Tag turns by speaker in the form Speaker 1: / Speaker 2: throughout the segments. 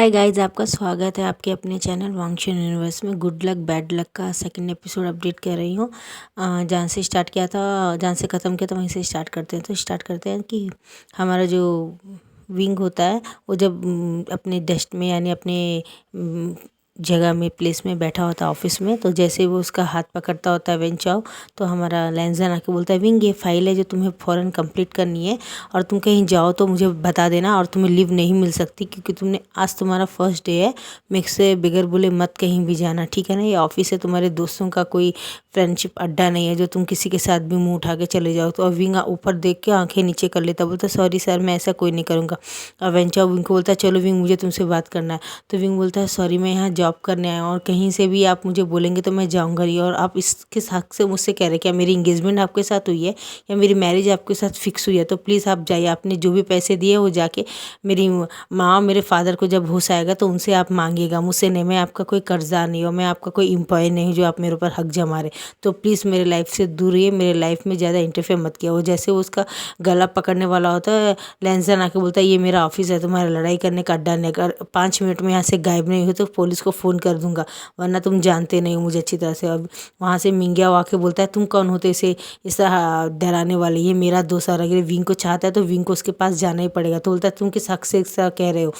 Speaker 1: Hi guys, आपका स्वागत है आपके अपने चैनल वांगचुन यूनिवर्स में। गुड लक बैड लक का सेकंड एपिसोड अपडेट कर रही हूँ। जहाँ से स्टार्ट किया था, जहाँ से ख़त्म किया था वहीं से स्टार्ट करते हैं। तो स्टार्ट करते हैं कि हमारा जो विंग होता है वो जब अपने डेस्क में यानी अपने जगह में प्लेस में बैठा होता है ऑफिस में, तो जैसे वो उसका हाथ पकड़ता होता है वेंचाओ, तो हमारा लैंजन आके बोलता है विंग ये फाइल है जो तुम्हें फ़ौरन कंप्लीट करनी है और तुम कहीं जाओ तो मुझे बता देना, और तुम्हें लीव नहीं मिल सकती क्योंकि तुमने आज तुम्हारा फर्स्ट डे है। मेरे से बगैर बोले मत कहीं भी जाना, ठीक है ना। ये ऑफिस है, तुम्हारे दोस्तों का कोई फ्रेंडशिप अड्डा नहीं है जो तुम किसी के साथ भी मुंह उठा के चले जाओ। तो विंग ऊपर देख के आंखें नीचे कर लेता, बोलता सॉरी सर मैं ऐसा कोई नहीं करूँगा। और वेंचाओ विंग को बोलता है चलो विंग मुझे तुमसे बात करना है। तो विंग बोलता है सॉरी मैं यहाँ जॉब करने आया हूँ और कहीं से भी आप मुझे बोलेंगे तो मैं जाऊँगा नहीं, और आप इसके हक से मुझसे कह रहे क्या मेरी इंगेजमेंट आपके साथ हुई है या मेरी मैरिज आपके साथ फिक्स हुई है। तो प्लीज़ आप जाइए, आपने जो भी पैसे दिए वो जाके मेरी माँ मेरे फादर को जब होश आएगा तो उनसे आप मांगिएगा, मुझसे नहीं। मैं आपका कोई कर्जा नहीं हूँ, मैं आपका कोई एम्प्लॉय नहीं हूँ जो आप मेरे ऊपर हक जमा रहे। तो प्लीज़ मेरे लाइफ से दूर रहिए, मेरे लाइफ में ज़्यादा इंटरफेयर मत किया। वो जैसे वो उसका गला पकड़ने वाला होता है, लैंसन आके बोलता है ये मेरा ऑफिस है, तुम्हारा लड़ाई करने का अड्डा नहीं। अगर 5 मिनट में यहाँ से गायब नहीं हो तो पुलिस को फ़ोन कर दूंगा, वरना तुम जानते नहीं हो मुझे अच्छी तरह से। अब वहाँ से मिंगिया आके बोलता है तुम कौन होते इसे इस तरह डराने वाले, ये मेरा दोस्त है, अगर विंग को चाहता है तो विंग को उसके पास जाना ही पड़ेगा। तो बोलता है तुम किस हक से ऐसा कह रहे हो।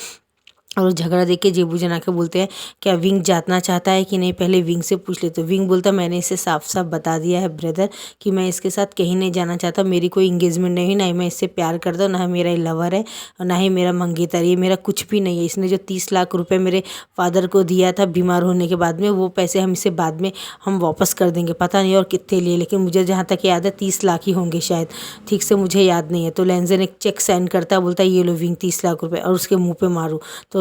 Speaker 1: और वो झगड़ा देख के जेबूजन आके बोलते हैं क्या विंग जातना चाहता है कि नहीं, पहले विंग से पूछ ले। तो विंग बोलता मैंने इसे साफ साफ बता दिया है ब्रदर कि मैं इसके साथ कहीं नहीं जाना चाहता, मेरी कोई इंगेजमेंट नहीं हुई, ना ही मैं इससे प्यार करता हूँ, ना ही मेरा लवर है और ना ही मेरा मंगेतर, ये मेरा कुछ भी नहीं है। इसने जो 30 लाख रुपए मेरे फादर को दिया था बीमार होने के बाद में, वो पैसे हम इसे बाद में हम वापस कर देंगे, पता नहीं और कितने लिए, लेकिन मुझे जहाँ तक याद है 30 लाख ही होंगे शायद, ठीक से मुझे याद नहीं है। तो लैंजन एक चेक साइन करता है, बोलता है ये लो विंग 30 लाख रुपए, और उसके मुँह पे मारूँ। तो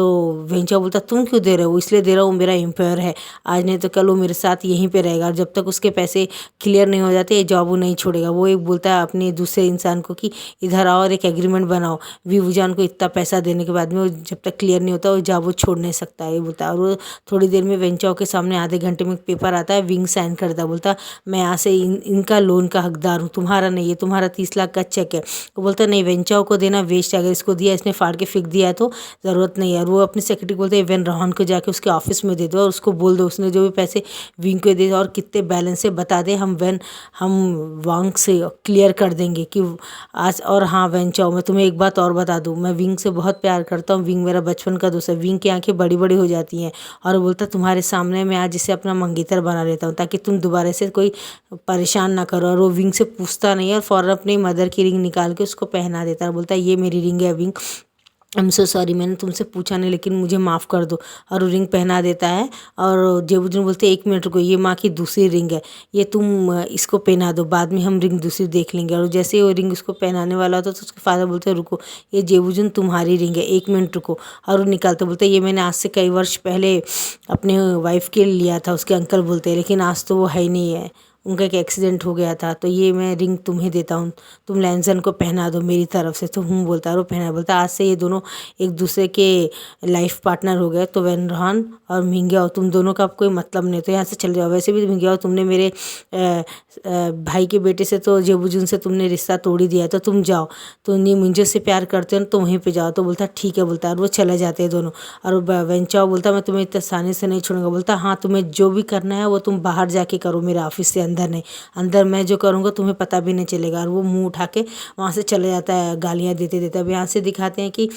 Speaker 1: वेंचा बोलता तुम क्यों दे रहे हो, इसलिए दे रहा हूँ मेरा एम्प्लॉयर है, आज नहीं तो कल वो मेरे साथ यहीं पे रहेगा, और जब तक उसके पैसे क्लियर नहीं हो जाते ये जॉब वो नहीं छोड़ेगा। वो एक बोलता है अपने दूसरे इंसान को कि इधर आओ और एक एग्रीमेंट बनाओ, विवुजान को इतना पैसा देने के बाद में वो जब तक क्लियर नहीं होता वो जॉब वो छोड़ नहीं सकता है, ये बोलता है। और वो थोड़ी देर में वेंचाओ के सामने आधे घंटे में पेपर आता है, विंग साइन करता है, बोलता मैं यहाँ से इनका लोन का हकदार हूँ, तुम्हारा नहीं है, तुम्हारा 30 लाख का चेक है। वो बोलता नहीं वेंचाओ को देना वेस्ट है, अगर इसको दिया इसने फाड़ के फेंक दिया है तो ज़रूरत नहीं है। और वो अपने सेक्रेटरी बोलते हैं वेन रोहन को जाके उसके ऑफिस में दे दो और उसको बोल दो उसने जो भी पैसे विंग को दे और कितने बैलेंस से बता दे, हम वांग से क्लियर कर देंगे कि आज। और हाँ वेंचाओ मैं तुम्हें एक बात और बता दूँ, मैं विंग से बहुत प्यार करता हूँ, विंग मेरा बचपन का दोस्त है। विंग की आंखें बड़ी बड़ी हो जाती हैं और बोलता तुम्हारे सामने मैं आज इसे अपना मंगेतर बना लेता हूँ ताकि तुम दोबारा से कोई परेशान ना करो। और वो विंग से पूछता नहीं है और फ़ौरन अपनी मदर की रिंग निकाल के उसको पहना देता है, बोलता है ये मेरी रिंग है wing, I am so sorry मैंने तुमसे पूछा नहीं लेकिन मुझे माफ़ कर दो। और वो रिंग पहना देता है और जेबूजन बोलते हैं 1 मिनट रुको, ये माँ की दूसरी रिंग है, ये तुम इसको पहना दो, बाद में हम रिंग दूसरी देख लेंगे। और जैसे ही वो रिंग उसको पहनाने वाला होता तो उसके फादर बोलते हैं रुको ये जेबूजन तुम्हारी रिंग है, 1 मिनट रुको। और वो निकालते बोलते ये मैंने आज से कई वर्ष पहले अपने वाइफ के लिए लिया था, उसके अंकल बोलते हैं, लेकिन आज तो वो है ही नहीं है, उनका एक एक्सीडेंट हो गया था, तो ये मैं रिंग तुम्हें देता हूँ, तुम लैंसन को पहना दो मेरी तरफ से। तो हूँ बोलता है, वो पहना, बोलता आज से ये दोनों एक दूसरे के लाइफ पार्टनर हो गए। तो वेन रोहन और मिंगिया तुम दोनों का अब कोई मतलब नहीं, तो यहाँ से चले जाओ। वैसे भी मिंगिया तुमने मेरे भाई के बेटे से तो जेबूजन से तुमने रिश्ता तोड़ ही दिया है, तो तुम जाओ, तो नहीं मुझे से प्यार करते हो तो वहीं पर जाओ। तो बोलता ठीक है, बोलता है, और वो चले जाते हैं दोनों। और वेंचाओ बोलता मैं तुम्हें इतना आसानी से नहीं छोड़ूंगा, बोलता हाँ तुम्हें जो भी करना है वो तुम बाहर जाके करो, मेरे ऑफिस से अंदर नहीं, अंदर मैं जो करूँगा तुम्हें पता भी नहीं चलेगा। और वो मुंह उठा के वहाँ से चले जाता है गालियाँ देते देते। अब यहाँ से दिखाते हैं कि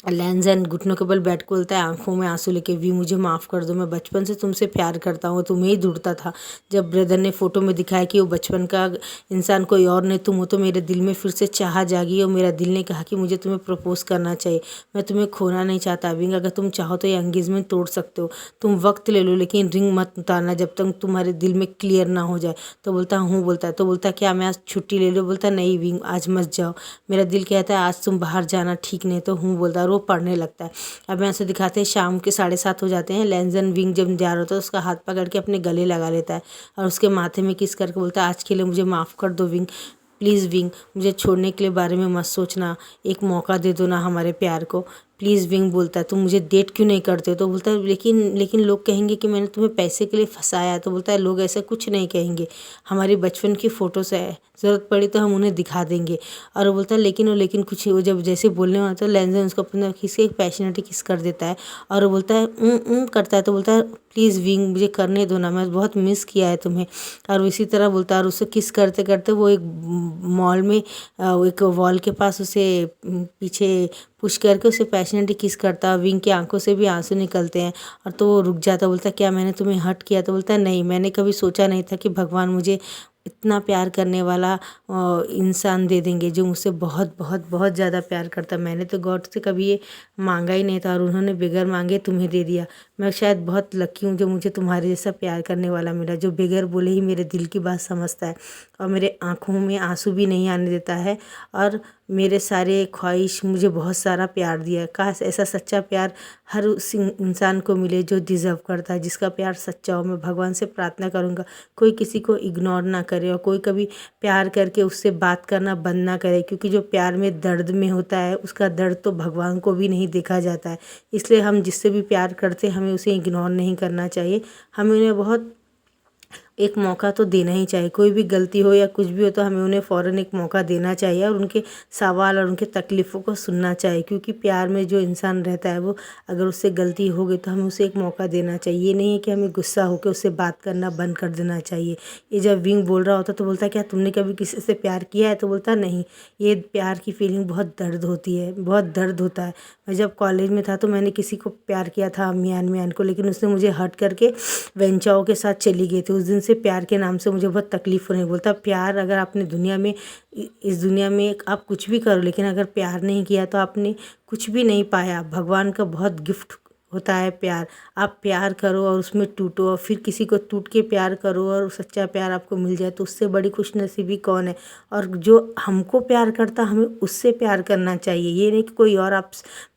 Speaker 1: लैंजन घुटनों के बल बैठ के बोलता है आंखों में आंसू लेके वी मुझे माफ़ कर दो, मैं बचपन से तुमसे प्यार करता हूँ, तुम्हें ही ढूंढता था। जब ब्रदर ने फ़ोटो में दिखाया कि वो बचपन का इंसान कोई और नहीं तुम हो, तो मेरे दिल में फिर से चाह जागी और मेरा दिल ने कहा कि मुझे तुम्हें प्रपोज़ करना चाहिए। मैं तुम्हें खोना नहीं चाहता विंग, अगर तुम चाहो तो ये एंगेजमेंट तोड़ सकते हो, तुम वक्त ले लो लेकिन रिंग मत उतारना जब तक तुम्हारे दिल में क्लियर ना हो जाए। तो बोलता हूँ, बोलता है, तो बोलता क्या मैं आज छुट्टी ले लो, बोलता नहीं विंग आज मत जाओ, मेरा दिल कहता है आज तुम बाहर जाना ठीक नहीं। तो हूँ बोलता है, वो पढ़ने लगता है। अब यहाँ से दिखाते हैं शाम के 7:30 हो जाते हैं। लैंजन विंग जब जा रहा होता है उसका हाथ पकड़ के अपने गले लगा लेता है और उसके माथे में किस करके बोलता है आज के लिए मुझे माफ़ कर दो विंग, प्लीज़ विंग मुझे छोड़ने के लिए बारे में मत सोचना, एक मौका दे दो ना हमारे प्यार को, प्लीज़ विंग बोलता है तुम मुझे डेट क्यों नहीं करते हो? तो बोलता है लेकिन लोग कहेंगे कि मैंने तुम्हें पैसे के लिए फंसाया। तो बोलता है लोग ऐसा कुछ नहीं कहेंगे, हमारी बचपन की फ़ोटोज़ है, ज़रूरत पड़ी तो हम उन्हें दिखा देंगे। और वो बोलता है लेकिन कुछ वो जब जैसे बोलने वाला तो लैंजन उसको अपना किसी एक पैशनेटली किस कर देता है और वो बोलता है करता है। तो बोलता है प्लीज़ विंग मुझे करने दो ना, मैं बहुत मिस किया है तुम्हें। और इसी तरह बोलता है और उससे किस करते करते वो एक मॉल में एक वॉल के पास उसे पीछे पुश करके उसे पैशनेटली किस करता है। विंग की आंखों से भी आंसू निकलते हैं और तो वो रुक जाता, बोलता है क्या मैंने तुम्हें हर्ट किया? तो बोलता है नहीं, मैंने कभी सोचा नहीं था कि भगवान मुझे इतना प्यार करने वाला इंसान दे देंगे जो मुझसे बहुत बहुत बहुत ज़्यादा प्यार करता। मैंने तो गॉड से कभी ये मांगा ही नहीं था और उन्होंने बगैर मांगे तुम्हें दे दिया। मैं शायद बहुत लकी हूँ जो मुझे तुम्हारे जैसा प्यार करने वाला मिला, जो बगैर बोले ही मेरे दिल की बात समझता है और मेरे आँखों में आंसू भी नहीं आने देता है और मेरे सारे ख्वाहिश मुझे बहुत सारा प्यार दिया है। काश ऐसा सच्चा प्यार हर उस इंसान को मिले जो डिज़र्व करता है, जिसका प्यार सच्चा हो। मैं भगवान से प्रार्थना करूँगा कोई किसी को इग्नोर ना करे और कोई कभी प्यार करके उससे बात करना बंद ना करे, क्योंकि जो प्यार में दर्द में होता है उसका दर्द तो भगवान को भी नहीं देखा जाता है। इसलिए हम जिससे भी प्यार करते हैं हमें उसे इग्नोर नहीं करना चाहिए, हमें उन्हें बहुत एक मौका तो देना ही चाहिए। कोई भी गलती हो या कुछ भी हो तो हमें उन्हें फ़ौरन एक मौका देना चाहिए और उनके सवाल और उनके तकलीफ़ों को सुनना चाहिए, क्योंकि प्यार में जो इंसान रहता है वो अगर उससे गलती हो गई तो हमें उसे एक मौका देना चाहिए। ये नहीं है कि हमें गुस्सा होकर उससे बात करना बंद कर देना चाहिए। ये जब विंग बोल रहा होता तो बोलता क्या तुमने कभी किसी से प्यार किया है? तो बोलता नहीं, ये प्यार की फीलिंग बहुत दर्द होती है, बहुत दर्द होता है। मैं जब कॉलेज में था तो मैंने किसी को प्यार किया था, मियान को, लेकिन उसने मुझे हर्ट करके वेंचाओ के साथ चली गई थी। उस दिन से प्यार के नाम से मुझे बहुत तकलीफ़ होने। बोलता प्यार अगर आपने दुनिया में इस दुनिया में आप कुछ भी करो, लेकिन अगर प्यार नहीं किया तो आपने कुछ भी नहीं पाया। भगवान का बहुत गिफ्ट होता है प्यार। आप प्यार करो और उसमें टूटो और फिर किसी को टूट के प्यार करो और सच्चा प्यार आपको मिल जाए तो उससे बड़ी खुशनसीबी कौन है। और जो हमको प्यार करता हमें उससे प्यार करना चाहिए। ये नहीं कि कोई और आप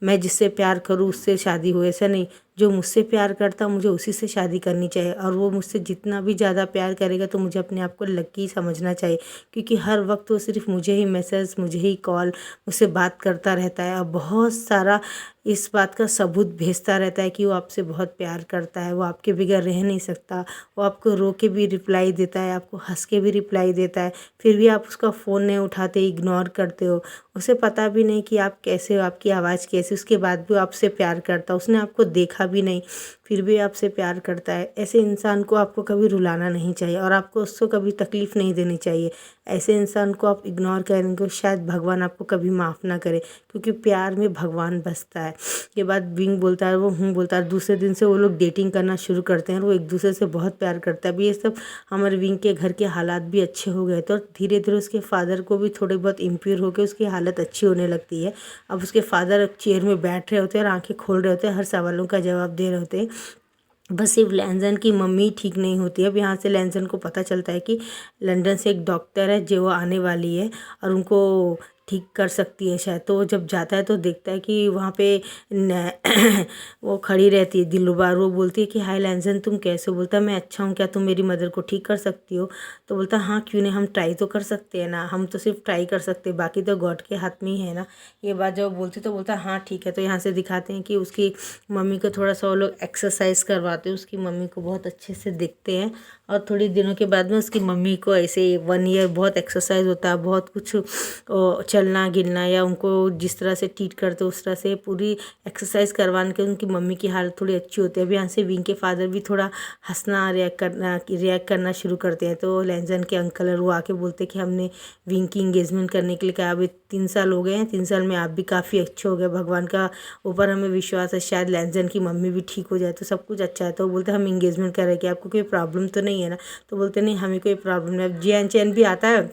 Speaker 1: मैं जिससे प्यार करूँ उससे शादी हो, ऐसा नहीं। जो मुझसे प्यार करता मुझे उसी से शादी करनी चाहिए और वो मुझसे जितना भी ज़्यादा प्यार करेगा तो मुझे अपने आप को लकी समझना चाहिए, क्योंकि हर वक्त वो सिर्फ मुझे ही मैसेज, मुझे ही कॉल, मुझसे बात करता रहता है और बहुत सारा इस बात का सबूत भेजता रहता है कि वो आपसे बहुत प्यार करता है। वो आपके बगैर रह नहीं सकता। वो आपको रो के भी रिप्लाई देता है, आपको हंस के भी रिप्लाई देता है, फिर भी आप उसका फ़ोन नहीं उठाते, इग्नोर करते हो। उसे पता भी नहीं कि आप कैसे हो, आपकी आवाज़ कैसी, उसके बाद भी वो आपसे प्यार करता है। उसने आपको देखा भी नहीं फिर भी आपसे प्यार करता है। ऐसे इंसान को आपको कभी रुलाना नहीं चाहिए और आपको उसको कभी तकलीफ़ नहीं देनी चाहिए। ऐसे इंसान को आप इग्नोर करेंगे शायद भगवान आपको कभी माफ़ ना करे, क्योंकि प्यार में भगवान बसता है। ये बात विंग बोलता है, वो बोलता है। दूसरे दिन से वो लोग डेटिंग करना शुरू करते हैं और वो एक दूसरे से बहुत प्यार करता है। अभी ये सब हमारे विंग के घर के हालात भी अच्छे हो गए थे और धीरे धीरे उसके फादर को भी थोड़े बहुत इम्प्रूव होकर उसकी हालत अच्छी होने लगती है। अब उसके फादर चेयर में बैठ रहे होते हैं और आंखें खोल रहे होते हैं, हर सवालों का जवाब दे रहे होते हैं। बस सिर्फ लैंजन की मम्मी ठीक नहीं होती है। अब यहाँ से लैंजन को पता चलता है कि लंदन से एक डॉक्टर है जो वो आने वाली है और उनको ठीक कर सकती है शायद। तो वो जब जाता है तो देखता है कि वहाँ पे वो खड़ी रहती है दिलरुबा। वो बोलती है कि हाय लैंजन तुम कैसे हो? बोलता है मैं अच्छा हूँ, क्या तुम मेरी मदर को ठीक कर सकती हो? तो बोलता है हाँ क्यों नहीं, हम ट्राई तो कर सकते हैं ना, हम तो सिर्फ ट्राई कर सकते हैं, बाकी तो गॉड के हाथ में ही है ना। ये बात जब बोलती तो बोलता है हाँ ठीक है। तो यहाँ से दिखाते हैं कि उसकी मम्मी को थोड़ा सा वो लोग एक्सरसाइज करवाते हैं, उसकी मम्मी को बहुत अच्छे से देखते हैं और थोड़ी दिनों के बाद में उसकी मम्मी को ऐसे 1 ईयर बहुत एक्सरसाइज होता है, बहुत कुछ चलना गिरना या उनको जिस तरह से ट्रीट करते उस तरह से पूरी एक्सरसाइज करवाने के उनकी मम्मी की हालत थोड़ी अच्छी होती है। अभी यहाँ से विंग के फादर भी थोड़ा हंसना रिएक्ट करना शुरू करते हैं। तो लैंजन के अंकल और वो आके बोलते हैं कि हमने विंग की इंगेजमेंट करने के लिए कहा। अभी 3 साल हो गए हैं, 3 साल में आप भी काफ़ी अच्छे हो गए, भगवान का ऊपर हमें विश्वास है शायद लैंजन की मम्मी भी ठीक हो जाए तो सब कुछ अच्छा है। तो वो बोलते हम इंगेजमेंट कर रहे हैं कि आपको कोई प्रॉब्लम तो नहीं है ना? तो बोलते नहीं हमें कोई प्रॉब्लम नहीं। अब जियान चैन भी आता है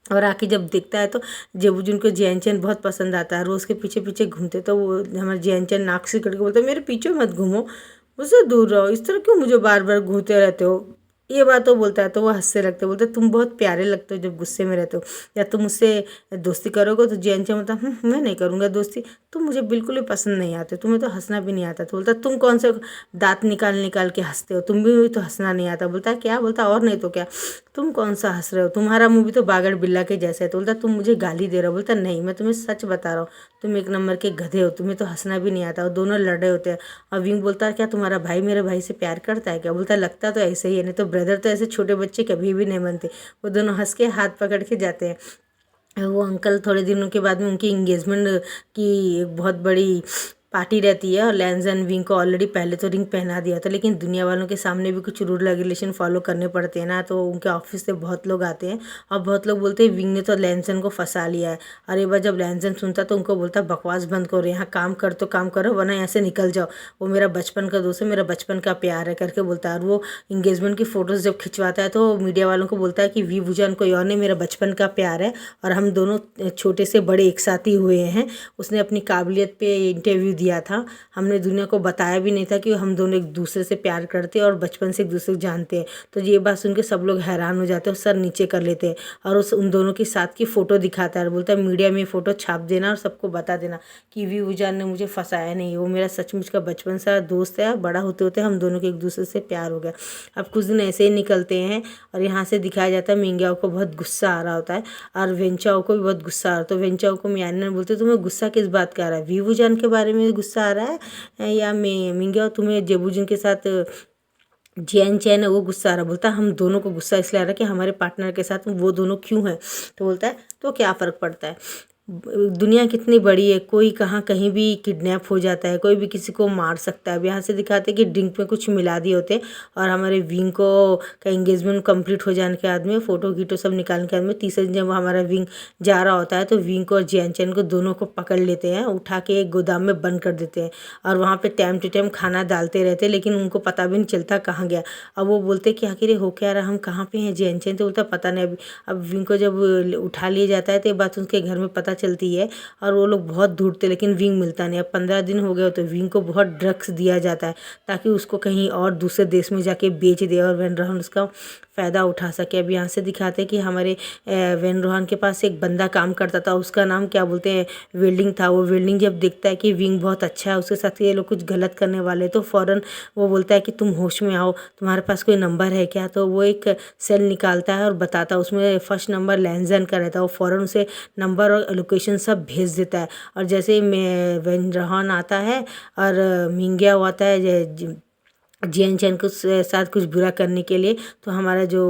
Speaker 1: और आके जब देखता है तो जेबूजून को जियान चैन बहुत पसंद आता है। रोज़ के पीछे पीछे घूमते तो वो हमारे जियान चैन नाक से कट के बोलता है मेरे पीछे मत घूमो, मुझसे दूर रहो, इस तरह क्यों मुझे बार बार घूरते रहते हो। ये बात वो बोलता है तो वो हंसने लगते, बोलते तुम बहुत प्यारे लगते हो जब गुस्से में रहते हो, या तुम मुझसे दोस्ती करोगे? तो जियान चैन बोलता मैं नहीं करूँगा दोस्ती, तुम मुझे बिल्कुल भी पसंद नहीं आते, तुम्हें तो हंसना भी नहीं आता। तो बोलता तुम कौन से दांत निकाल निकाल के हंसते हो, तुम भी तो हंसना नहीं आता। बोलता क्या? बोलता और नहीं तो क्या, तुम कौन सा हंस रहे हो, तुम्हारा मुँह भी तो बागड़ बिल्ला के जैसा है। तो बोलता तुम मुझे गाली दे रहे हो। बोलता नहीं, मैं तुम्हें सच बता रहा हूँ, तुम एक नंबर के गधे हो, तुम्हें तो हंसना भी नहीं आता। और दोनों लड़ रहे होते हैं। और विंग बोलता है क्या तुम्हारा भाई मेरे भाई से प्यार करता है क्या? बोलता लगता तो ऐसे ही है, नहीं तो ब्रदर तो ऐसे छोटे बच्चे कभी भी नहीं बनते। वो दोनों हंस के हाथ पकड़ के जाते हैं। वो अंकल थोड़े दिनों के बाद में उनकी इंगेजमेंट की एक बहुत बड़ी पार्टी रहती है, और लैंस एंड विंग को ऑलरेडी पहले तो रिंग पहना दिया था, लेकिन दुनिया वालों के सामने भी कुछ रूल रेगुलेशन फॉलो करने पड़ते हैं ना। तो उनके ऑफिस से बहुत लोग आते हैं, और बहुत लोग बोलते हैं विंग ने तो लैंसन को फंसा लिया है। और एक बार जब लैंसन सुनता तो उनको बोलता बकवास बंद करो, यहाँ काम कर तो काम करो, वरना यहाँ से निकल जाओ, वो मेरा बचपन का दोस्त है, मेरा बचपन का प्यार है करके बोलता है। और वो इंगेजमेंट की फ़ोटोज़ जब खिंचवाता है तो मीडिया वालों को बोलता है कि वी भुजान कोई और नहीं, मेरा बचपन का प्यार है, और हम दोनों छोटे से बड़े एक साथ ही हुए हैं। उसने अपनी काबिलियत पे इंटरव्यू दिया था, हमने दुनिया को बताया भी नहीं था कि हम दोनों एक दूसरे से प्यार करते हैं और बचपन से एक दूसरे को जानते हैं। तो ये बात सुन के सब लोग हैरान हो जाते हैं और सर नीचे कर लेते हैं, और उस उन दोनों के साथ की फ़ोटो दिखाता है और बोलता है मीडिया में फ़ोटो छाप देना और सबको बता देना कि वी भुजान ने मुझे फंसाया नहीं, वो मेरा सचमुच का बचपन सा दोस्त है। बड़ा होते होते हम दोनों के एक दूसरे से प्यार हो गया। अब कुछ दिन ऐसे ही निकलते हैं, और यहाँ से दिखाया जाता है मिंग्याओ को बहुत गुस्सा आ रहा होता है, और वेंचाओ को भी बहुत गुस्सा आ रहा है। तो वेंचाओ को मियान बोलते तुम्हें गुस्सा किस बात का आ रहा है, वी भुजान के बारे में गुस्सा आ रहा है या मिंग्याओ तुम्हें जेबूजन के साथ जियान चैन है वो गुस्सा आ रहा? बोलता हम दोनों को गुस्सा इसलिए आ रहा है कि हमारे पार्टनर के साथ वो दोनों क्यों हैं। तो बोलता है तो क्या फ़र्क पड़ता है, दुनिया कितनी बड़ी है, कोई कहाँ कहीं भी किडनैप हो जाता है, कोई भी किसी को मार सकता है। अब यहाँ से दिखाते हैं कि ड्रिंक में कुछ मिला दिए होते, और हमारे विंग को का एंगेजमेंट कंप्लीट हो जाने के बाद में फ़ोटो वीटो सब निकालने के बाद में तीसरे दिन जब हमारा विंग जा रहा होता है तो विंग को और जियान चैन को दोनों को पकड़ लेते हैं, उठा के एक गोदाम में बंद कर देते हैं, और वहाँ पर टाइम टू टाइम खाना डालते रहते हैं, लेकिन उनको पता भी नहीं चलता कहाँ गया। अब वो बोलते कि आखिर ये हो क्या रहा, हम कहाँ पे हैं जियान चैन? तो बोलता पता नहीं अभी। अब विंग को जब उठा लिया जाता है तो ये बात उनके घर में पता चलती है, और वो लोग बहुत ढूंढते लेकिन विंग मिलता नहीं। अब 15 दिन हो गए तो विंग को बहुत ड्रग्स दिया जाता है ताकि उसको कहीं और दूसरे देश में जाके बेच दे और वेन रोहन उसका फ़ायदा उठा सके। अब यहाँ से दिखाते हैं कि हमारे वेन रोहन के पास एक बंदा काम करता था, उसका नाम क्या बोलते हैं वेल्डिंग था। वो वेल्डिंग जब देखता है कि विंग बहुत अच्छा है, उसके साथ ये लोग कुछ गलत करने वाले, तो फ़ौरन वो बोलता है कि तुम होश में आओ, तुम्हारे पास कोई नंबर है क्या? तो वो एक सेल निकालता है और बताता है, उसमें फर्स्ट नंबर लैंजन का रहता है। वो फ़ौरन उसे नंबर और लोकेशन सब भेज देता है। और जैसे मैं वेन रोहन आता है और मिंग्याओ आता है जियान चैन को साथ कुछ बुरा करने के लिए, तो हमारा जो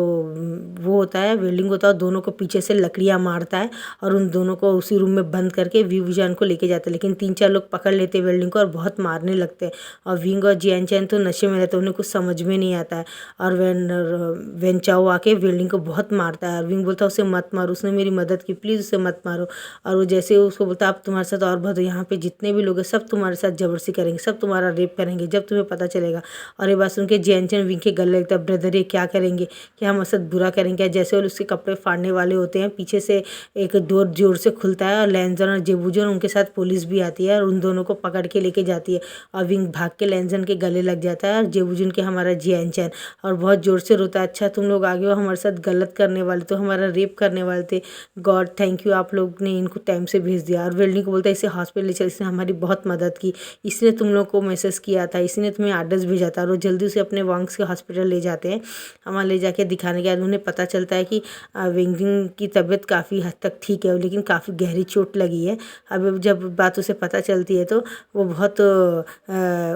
Speaker 1: वो होता है वेल्डिंग होता है, दोनों को पीछे से लकड़ियाँ मारता है और उन दोनों को उसी रूम में बंद करके वी भुजान को लेके जाता है। लेकिन 3-4 लोग पकड़ लेते हैं वेल्डिंग को और बहुत मारने लगते हैं, और विंग और जियान चैन तो नशे में रहते हैं, उन्हें कुछ समझ में नहीं आता है। और वेन चाओ आके वेल्डिंग को बहुत मारता है, और विंग बोलता है उसे मत मारो, उसने मेरी मदद की, प्लीज़ उसे मत मारो। और वो जैसे उसको बोलता आप तुम्हारे साथ और बहुत यहाँ पे जितने भी लोग हैं सब तुम्हारे साथ जबरदस्ती करेंगे, सब तुम्हारा रेप करेंगे जब तुम्हें पता चलेगा। और ये बात सुन के जियान चैन विंग के गले लगता है, ब्रदर ये क्या करेंगे, क्या हमारे साथ बुरा करेंगे? जैसे वो उसके कपड़े फाड़ने वाले होते हैं, पीछे से एक डोर जोर से खुलता है और लैंजन और जेबूजन उनके साथ पुलिस भी आती है और उन दोनों को पकड़ के लेके जाती है, और विंग भाग के लैंजन के गले लग जाता है और जेबूजन के हमारा जियान चैन, और बहुत ज़ोर से रोता है, अच्छा तुम लोग आगे हो, हमारे साथ गलत करने वाले तो हमारा रेप करने वाले थे, गॉड थैंक यू आप लोग ने इनको टाइम से भेज दिया। और वेल्डिंग को बोलता है इसे हॉस्पिटल ले चल, इसने हमारी बहुत मदद की, इसने तुम लोग को मैसेज किया था, इसने तुम्हें एड्रेस भेजा था। और वो जल्दी से अपने वांग्स के हॉस्पिटल ले जाते हैं। वहाँ ले जाके दिखाने के बाद उन्हें पता चलता है कि वेंगिंग की तबीयत काफ़ी हद तक ठीक है, लेकिन काफ़ी गहरी चोट लगी है। अब जब बात उसे पता चलती है तो वो बहुत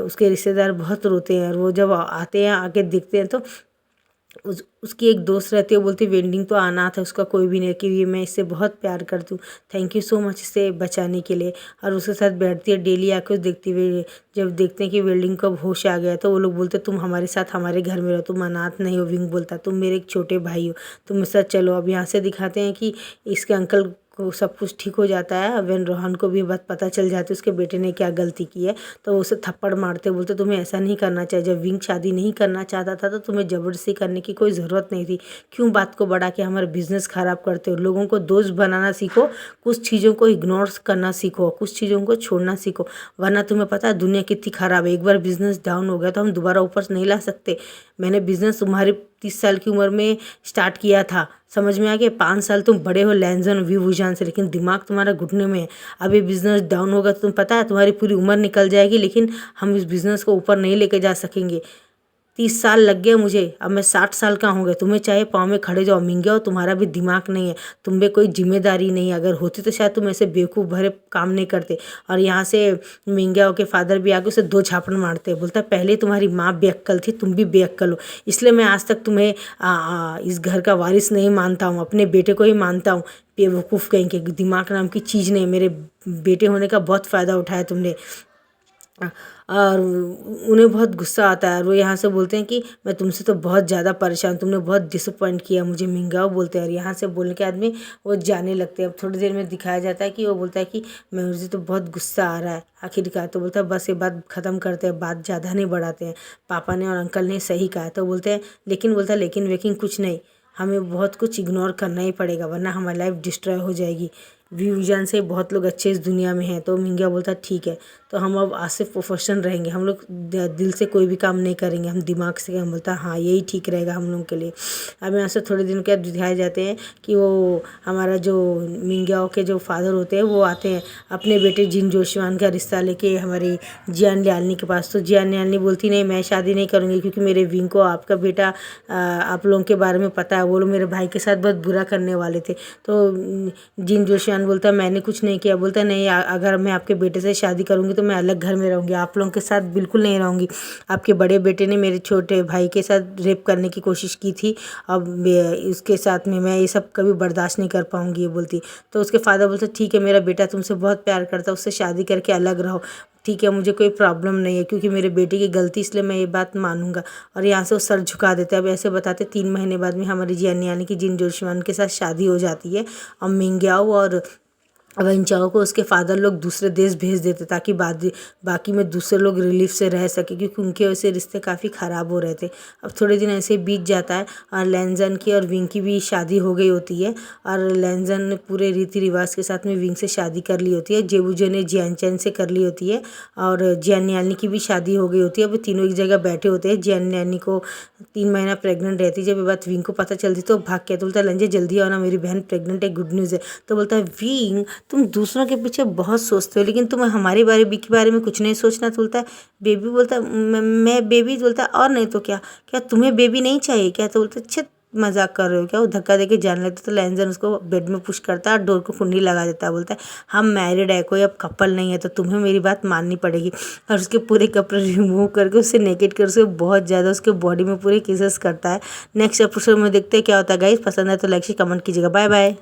Speaker 1: उसके रिश्तेदार बहुत रोते हैं, और वो जब आते हैं आके देखते हैं तो उसकी एक दोस्त रहती है, वो बोलती वेंडिंग तो अनाथ है, उसका कोई भी नहीं, कि ये मैं इससे बहुत प्यार करती हूँ, थैंक यू सो मच इसे बचाने के लिए। और उसके साथ बैठती है, डेली आके उसे देखती हुई। जब देखते हैं कि वेल्डिंग का होश आ गया तो वो लोग बोलते तुम हमारे साथ हमारे घर में रहो, तुम अनाथ नहीं हो। विंग बोलता तुम मेरे एक छोटे भाई हो, तुम मेरे साथ चलो। अब यहाँ से दिखाते हैं कि इसके अंकल वो सब कुछ ठीक हो जाता है। वेन रोहन को भी बात पता चल जाती है उसके बेटे ने क्या गलती की है, तो वो उसे थप्पड़ मारते, बोलते तुम्हें ऐसा नहीं करना चाहिए। जब विंग शादी नहीं करना चाहता था तो तुम्हें ज़बरदस्ती करने की कोई ज़रूरत नहीं थी। क्यों बात को बढ़ा के हमारा बिजनेस ख़राब करते हो। लोगों को दोस्त बनाना सीखो, कुछ चीज़ों को इग्नोर करना सीखो, कुछ चीज़ों को छोड़ना सीखो, वरना तुम्हें पता है दुनिया कितनी ख़राब है। एक बार बिजनेस डाउन हो गया तो हम दोबारा ऊपर नहीं ला सकते। मैंने बिजनेस तुम्हारी 30 साल की उम्र में स्टार्ट किया था, समझ में आ गया। 5 साल तुम बड़े हो लैंजन विभूजान से, लेकिन दिमाग तुम्हारा घुटने में है। अभी बिजनेस डाउन होगा तो तुम पता है तुम्हारी पूरी उम्र निकल जाएगी, लेकिन हम इस बिज़नेस को ऊपर नहीं लेके जा सकेंगे। 30 साल लग गए मुझे, अब मैं 60 साल का हो गया। तुम्हें चाहे पाँव में खड़े जाओ, मिंगे हो, तुम्हारा भी दिमाग नहीं है, तुम में कोई जिम्मेदारी नहीं है। अगर होती तो शायद तुम ऐसे बेवकूफ़ भरे काम नहीं करते। और यहाँ से मिंगे के फादर भी आके उसे 2 झापड़ मारते, बोलता पहले तुम्हारी माँ बेअक्कल थी, तुम भी बेअक्कल हो, इसलिए मैं आज तक तुम्हें इस घर का वारिस नहीं मानता हूँ, अपने बेटे को ही मानता हूँ। बेवकूफ़ कहीं के, दिमाग नाम की चीज़ नहीं। मेरे बेटे होने का बहुत फ़ायदा उठाया तुमने। और उन्हें बहुत गुस्सा आता है और वो यहाँ से बोलते हैं कि मैं तुमसे तो बहुत ज़्यादा परेशान, तुमने बहुत डिसअपॉइंट किया मुझे, मिंगाओ बोलते हैं। और यहाँ से बोलने के आदमी वो जाने लगते हैं। अब थोड़ी देर में दिखाया जाता है कि वो बोलता है कि मैं मुझे तो बहुत गुस्सा आ रहा है आखिरकार। तो बोलता है बस ये बात ख़त्म करते हैं, बात ज़्यादा नहीं बढ़ाते हैं, पापा ने और अंकल ने सही कहा। तो बोलते हैं लेकिन, बोलता है लेकिन वेकिन कुछ नहीं, हमें बहुत कुछ इग्नोर करना ही पड़ेगा वरना हमारी लाइफ डिस्ट्रॉय हो जाएगी। विजन से बहुत लोग अच्छे इस दुनिया में हैं। तो मिंगिया बोलता ठीक है, तो हम अब आज से प्रोफेशनल रहेंगे, हम लोग दिल से कोई भी काम नहीं करेंगे, हम दिमाग से। हम बोलता हाँ यही ठीक रहेगा हम लोगों के लिए। अब यहाँ से थोड़े दिन के बाद दिखाए जाते हैं कि वो हमारा जो मिंगिया के जो फादर होते हैं वो आते हैं अपने बेटे जिन जोशीवान का रिश्ता लेके हमारी जियान लियालनी के पास। तो जियान लियालनी बोलती नहीं, मैं शादी नहीं करूँगी, क्योंकि मेरे विंग को आपका बेटा आप लोगों के बारे में पता है, वो लोग मेरे भाई के साथ बहुत बुरा करने वाले थे। तो जिन जोशीवान बोलता मैंने कुछ नहीं किया। बोलता नहीं, अगर मैं आपके बेटे से शादी करूँगी तो मैं अलग घर में रहूँगी, आप लोगों के साथ बिल्कुल नहीं रहूँगी। आपके बड़े बेटे ने मेरे छोटे भाई के साथ रेप करने की कोशिश की थी, अब उसके साथ में मैं ये सब कभी बर्दाश्त नहीं कर पाऊँगी, ये बोलती। तो उसके फादर बोलते ठीक है, मेरा बेटा तुमसे बहुत प्यार करता है, उससे शादी करके अलग रहो, ठीक है, मुझे कोई प्रॉब्लम नहीं है, क्योंकि मेरे बेटे की गलती, इसलिए मैं ये बात मानूंगा। और यहाँ से वो सर झुका देते हैं। अब ऐसे बताते 3 महीने बाद में हमारी जियान यानी कि जिन जोशीवान के साथ शादी हो जाती है। और मिंग्याओ और वंचाओ को उसके फादर लोग दूसरे देश भेज देते ताकि बाकी में दूसरे लोग रिलीफ से रह सके, क्योंकि उनके वैसे रिश्ते काफ़ी ख़राब हो रहे थे। अब थोड़े दिन ऐसे बीत जाता है और लैंजन की और विंग की भी शादी हो गई होती है। और लैंजन ने पूरे रीति रिवाज के साथ में विंग से शादी कर ली होती है, जेबूजो ने जियानचैन से कर ली होती है, और जियान्यानी की भी शादी हो गई होती है। अब तीनों एक जगह बैठे होते हैं। जियान्यानी को 3 महीना प्रेग्नेंट रहती है। जब ये बात विंग को पता चलती तो भाग के, तो बोलता है लंजे जल्दी आओ ना, मेरी बहन प्रेग्नेंट है, गुड न्यूज़ है। तो बोलता है विंग तुम दूसरों के पीछे बहुत सोचते हो, लेकिन तुम हमारे बारे में कुछ नहीं सोचना। तो बोलता है बेबी, बोलता है मैं बेबी, बोलता है और नहीं तो क्या, क्या तुम्हें बेबी नहीं चाहिए क्या। तो बोलता है अच्छा मजाक कर रहे हो क्या। वो धक्का देके जाने लगता। तो लैंजन उसको बेड में पुश करता है और डोर को कुंडी लगा देता है। बोलता है हम मैरिड है, कोई अब कपल नहीं है, तो तुम्हें मेरी बात माननी पड़ेगी। और उसके पूरे कपड़े रिमूव करके उससे नेकेड कर उसे बहुत ज़्यादा उसके बॉडी में पूरे किसेस करता है। नेक्स्ट एपिसोड में देखते हैं क्या होता है गाइस। पसंद है तो लाइक से कमेंट कीजिएगा। Bye bye.